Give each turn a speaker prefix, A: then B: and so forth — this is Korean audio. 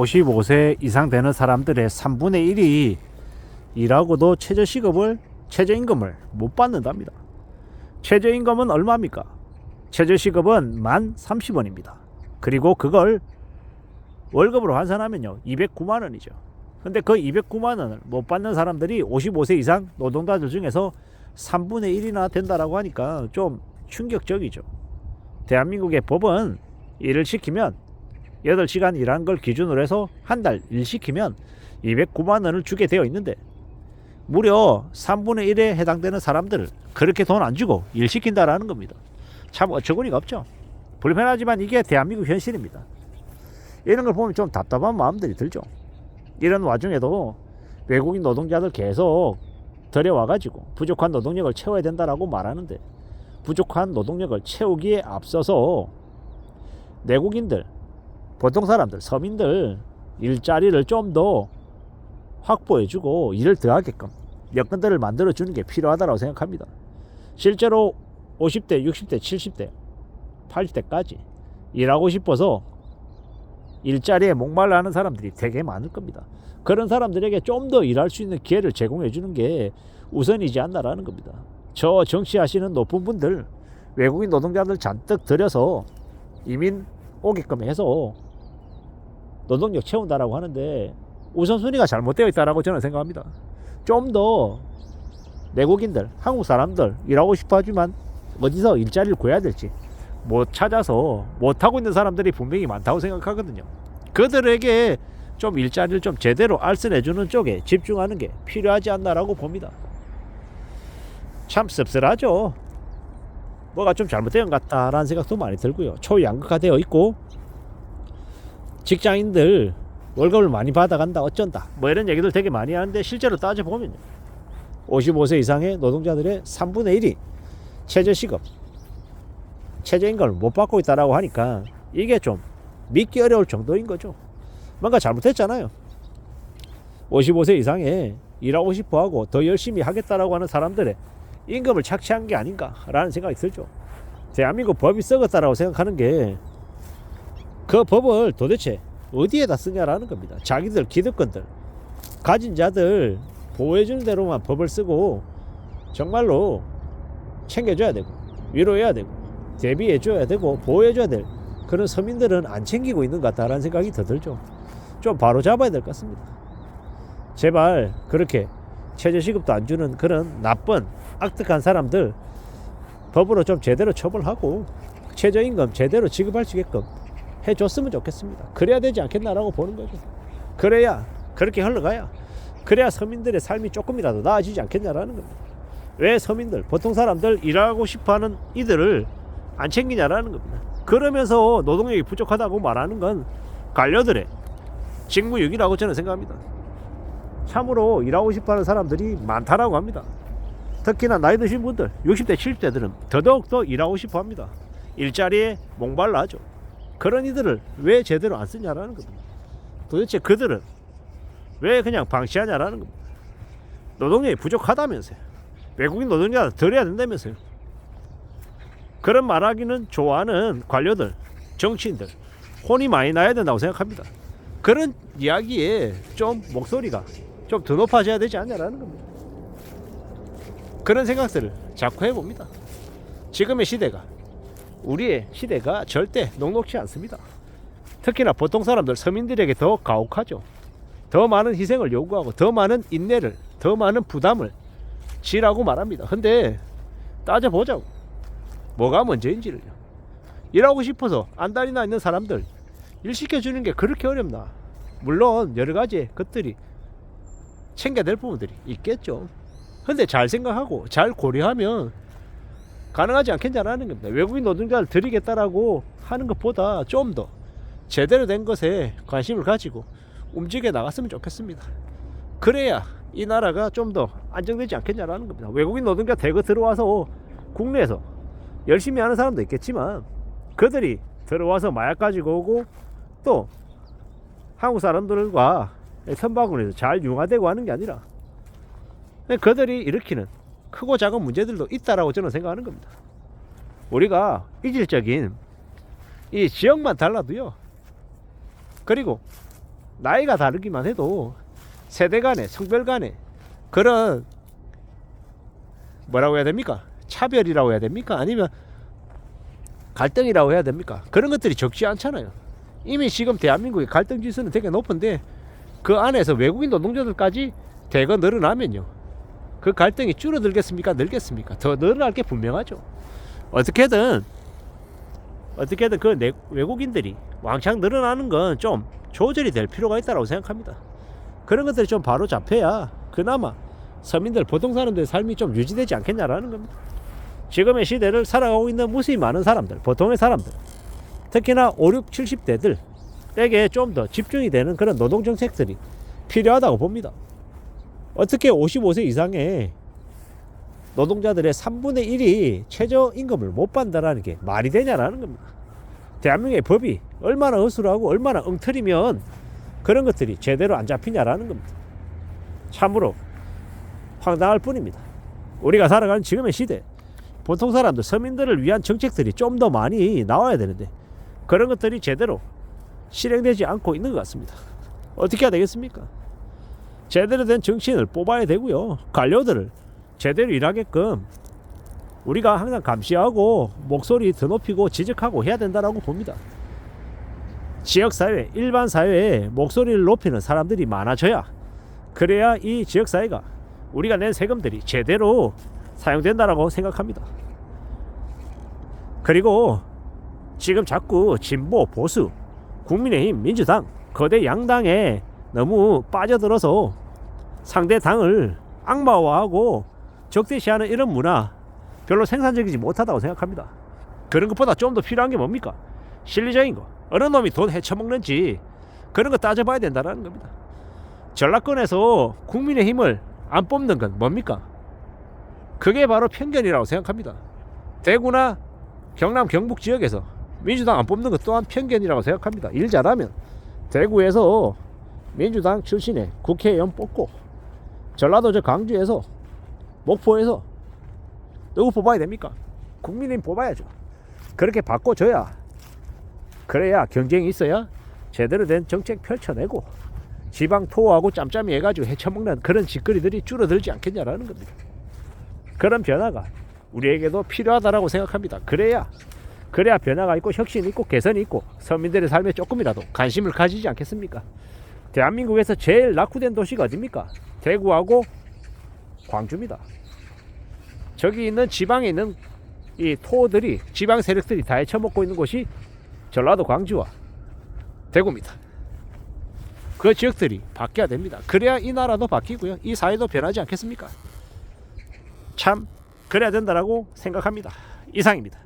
A: 55세 이상 되는 사람들의 3분의 1이 일하고도 최저임금을 못 받는답니다. 최저임금은 얼마입니까? 최저시급은 1030원입니다. 그리고 그걸 월급으로 환산하면요 209만 원이죠. 근데 그 209만 원을 못 받는 사람들이 55세 이상 노동자들 중에서 3분의 1이나 된다라고 하니까 좀 충격적이죠. 대한민국의 법은 일을 시키면 8시간 일한 걸 기준으로 해서 한 달 일 시키면 209만 원을 주게 되어 있는데 무려 3분의 1에 해당되는 사람들을 그렇게 돈 안 주고 일 시킨다라는 겁니다. 참 어처구니가 없죠. 불편하지만 이게 대한민국 현실입니다. 이런 걸 보면 좀 답답한 마음들이 들죠. 이런 와중에도 외국인 노동자들 계속 들여와가지고 부족한 노동력을 채워야 된다라고 말하는데 부족한 노동력을 채우기에 앞서서 내국인들, 보통 사람들, 서민들 일자리를 좀 더 확보해주고 일을 더 하게끔 여건들을 만들어주는 게 필요하다고 생각합니다. 실제로 50대, 60대, 70대, 80대까지 일하고 싶어서 일자리에 목말라 하는 사람들이 되게 많을 겁니다. 그런 사람들에게 좀 더 일할 수 있는 기회를 제공해 주는 게 우선이지 않나라는 겁니다. 저 정치하시는 높은 분들 외국인 노동자들 잔뜩 들여서 이민 오게끔 해서 노동력 채운다라고 하는데 우선순위가 잘못되어 있다라고 저는 생각합니다. 좀 더 내국인들, 한국 사람들 일하고 싶어 하지만 어디서 일자리를 구해야 될지 못 찾아서 못하고 있는 사람들이 분명히 많다고 생각하거든요. 그들에게 좀 일자리를 좀 제대로 알선해주는 쪽에 집중하는 게 필요하지 않나라고 봅니다. 참 씁쓸하죠. 뭐가 좀 잘못된 것 같다라는 생각도 많이 들고요. 초양극화되어 있고 직장인들 월급을 많이 받아간다 어쩐다 뭐 이런 얘기들 되게 많이 하는데 실제로 따져보면요 55세 이상의 노동자들의 3분의 1이 최저시급 최저임금을 못 받고 있다라고 하니까 이게 좀 믿기 어려울 정도인 거죠. 뭔가 잘못했잖아요. 55세 이상에 일하고 싶어하고 더 열심히 하겠다라고 하는 사람들의 임금을 착취한 게 아닌가라는 생각이 들죠. 대한민국 법이 썩었다라고 생각하는 게 그 법을 도대체 어디에다 쓰냐라는 겁니다. 자기들 기득권들 가진 자들 보호해주는 대로만 법을 쓰고 정말로 챙겨줘야 되고 위로해야 되고 대비해줘야 되고 보호해줘야 될 그런 서민들은 안 챙기고 있는 것 같다라는 생각이 더 들죠. 좀 바로 잡아야 될 것 같습니다. 제발 그렇게 최저시급도 안 주는 그런 나쁜 악덕한 사람들 법으로 좀 제대로 처벌하고 최저임금 제대로 지급할 수 있게끔 해줬으면 좋겠습니다. 그래야 되지 않겠나라고 보는 거죠. 그래야 그렇게 흘러가야 그래야 서민들의 삶이 조금이라도 나아지지 않겠냐라는 겁니다. 왜 서민들 보통 사람들 일하고 싶어하는 이들을 안 챙기냐라는 겁니다. 그러면서 노동력이 부족하다고 말하는 건 관료들의 직무유기라고 저는 생각합니다. 참으로 일하고 싶어하는 사람들이 많다라고 합니다. 특히나 나이 드신 분들 60대 70대들은 더더욱더 일하고 싶어합니다. 일자리에 목말라 하죠. 그런 이들을 왜 제대로 안 쓰냐라는 겁니다. 도대체 그들은 왜 그냥 방치하냐라는 겁니다. 노동력이 부족하다면서요. 외국인 노동자를 덜 해야 된다면서요. 그런 말하기는 좋아하는 관료들, 정치인들 혼이 많이 나야 된다고 생각합니다. 그런 이야기에 좀 목소리가 좀 더 높아져야 되지 않냐라는 겁니다. 그런 생각들을 자꾸 해봅니다. 지금의 시대가 우리의 시대가 절대 녹록지 않습니다. 특히나 보통 사람들 서민들에게 더 가혹하죠. 더 많은 희생을 요구하고 더 많은 인내를 더 많은 부담을 지라고 말합니다. 근데 따져보자고 뭐가 문제인지를요. 일하고 싶어서 안달이나 있는 사람들 일 시켜주는 게 그렇게 어렵나. 물론 여러 가지 것들이 챙겨야 될 부분들이 있겠죠. 근데 잘 생각하고 잘 고려하면 가능하지 않겠냐라는 겁니다. 외국인 노동자를 들이겠다라고 하는 것보다 좀 더 제대로 된 것에 관심을 가지고 움직여 나갔으면 좋겠습니다. 그래야 이 나라가 좀 더 안정되지 않겠냐라는 겁니다. 외국인 노동자 대거 들어와서 국내에서 열심히 하는 사람도 있겠지만 그들이 들어와서 마약 가지고 오고 또 한국 사람들과 선박으로 잘 융화되고 하는 게 아니라 그들이 일으키는 크고 작은 문제들도 있다라고 저는 생각하는 겁니다. 우리가 이질적인 이 지역만 달라도요. 그리고 나이가 다르기만 해도 세대 간에 성별 간에 그런 뭐라고 해야 됩니까? 차별이라고 해야 됩니까? 아니면 갈등이라고 해야 됩니까? 그런 것들이 적지 않잖아요. 이미 지금 대한민국의 갈등 지수는 되게 높은데 그 안에서 외국인 노동자들까지 대거 늘어나면요, 그 갈등이 줄어들겠습니까? 늘겠습니까? 더 늘어날 게 분명하죠. 어떻게든 그 외국인들이 왕창 늘어나는 건 좀 조절이 될 필요가 있다고 생각합니다. 그런 것들이 좀 바로 잡혀야 그나마 서민들, 보통 사람들의 삶이 좀 유지되지 않겠냐라는 겁니다. 지금의 시대를 살아가고 있는 무수히 많은 사람들, 보통의 사람들, 특히나 5, 6, 70대들에게 좀 더 집중이 되는 그런 노동정책들이 필요하다고 봅니다. 어떻게 55세 이상의 노동자들의 3분의 1이 최저임금을 못 받는다는 게 말이 되냐라는 겁니다. 대한민국의 법이 얼마나 허술하고 얼마나 엉터리면 그런 것들이 제대로 안 잡히냐라는 겁니다. 참으로 황당할 뿐입니다. 우리가 살아가는 지금의 시대, 보통 사람들, 서민들을 위한 정책들이 좀 더 많이 나와야 되는데 그런 것들이 제대로 실행되지 않고 있는 것 같습니다. 어떻게 해야 되겠습니까? 제대로 된 정치인을 뽑아야 되고요, 관료들을 제대로 일하게끔 우리가 항상 감시하고 목소리 더 높이고 지적하고 해야 된다고 봅니다. 지역사회, 일반 사회에 목소리를 높이는 사람들이 많아져야, 그래야 이 지역사회가 우리가 낸 세금들이 제대로 사용된다고 생각합니다. 그리고 지금 자꾸 진보, 보수, 국민의힘, 민주당, 거대 양당에 너무 빠져들어서 상대 당을 악마화하고 적대시하는 이런 문화, 별로 생산적이지 못하다고 생각합니다. 그런 것보다 좀 더 필요한 게 뭡니까? 실리적인 거, 어느 놈이 돈 헤쳐먹는지 그런 거 따져봐야 된다는 겁니다. 전라권에서 국민의힘을 안 뽑는 건 뭡니까? 그게 바로 편견이라고 생각합니다. 대구나 경남 경북 지역에서 민주당 안 뽑는 것 또한 편견이라고 생각합니다. 일 잘하면 대구에서 민주당 출신의 국회의원 뽑고, 전라도 저 광주에서, 목포에서 누구 뽑아야 됩니까? 국민의힘 뽑아야죠. 그렇게 바꿔줘야, 그래야 경쟁이 있어야 제대로 된 정책 펼쳐내고 지방 토하고 짬짬이 해가지고 헤쳐먹는 그런 짓거리들이 줄어들지 않겠냐라는 겁니다. 그런 변화가 우리에게도 필요하다고 생각합니다. 그래야 변화가 있고 혁신이 있고 개선이 있고 서민들의 삶에 조금이라도 관심을 가지지 않겠습니까? 대한민국에서 제일 낙후된 도시가 어디입니까? 대구하고 광주입니다. 저기 있는 지방에 있는 이 토들이, 지방 세력들이 다 헤쳐먹고 있는 곳이 전라도 광주와 대구입니다. 그 지역들이 바뀌어야 됩니다. 그래야 이 나라도 바뀌고요, 이 사회도 변하지 않겠습니까? 참 그래야 된다고 생각합니다. 이상입니다.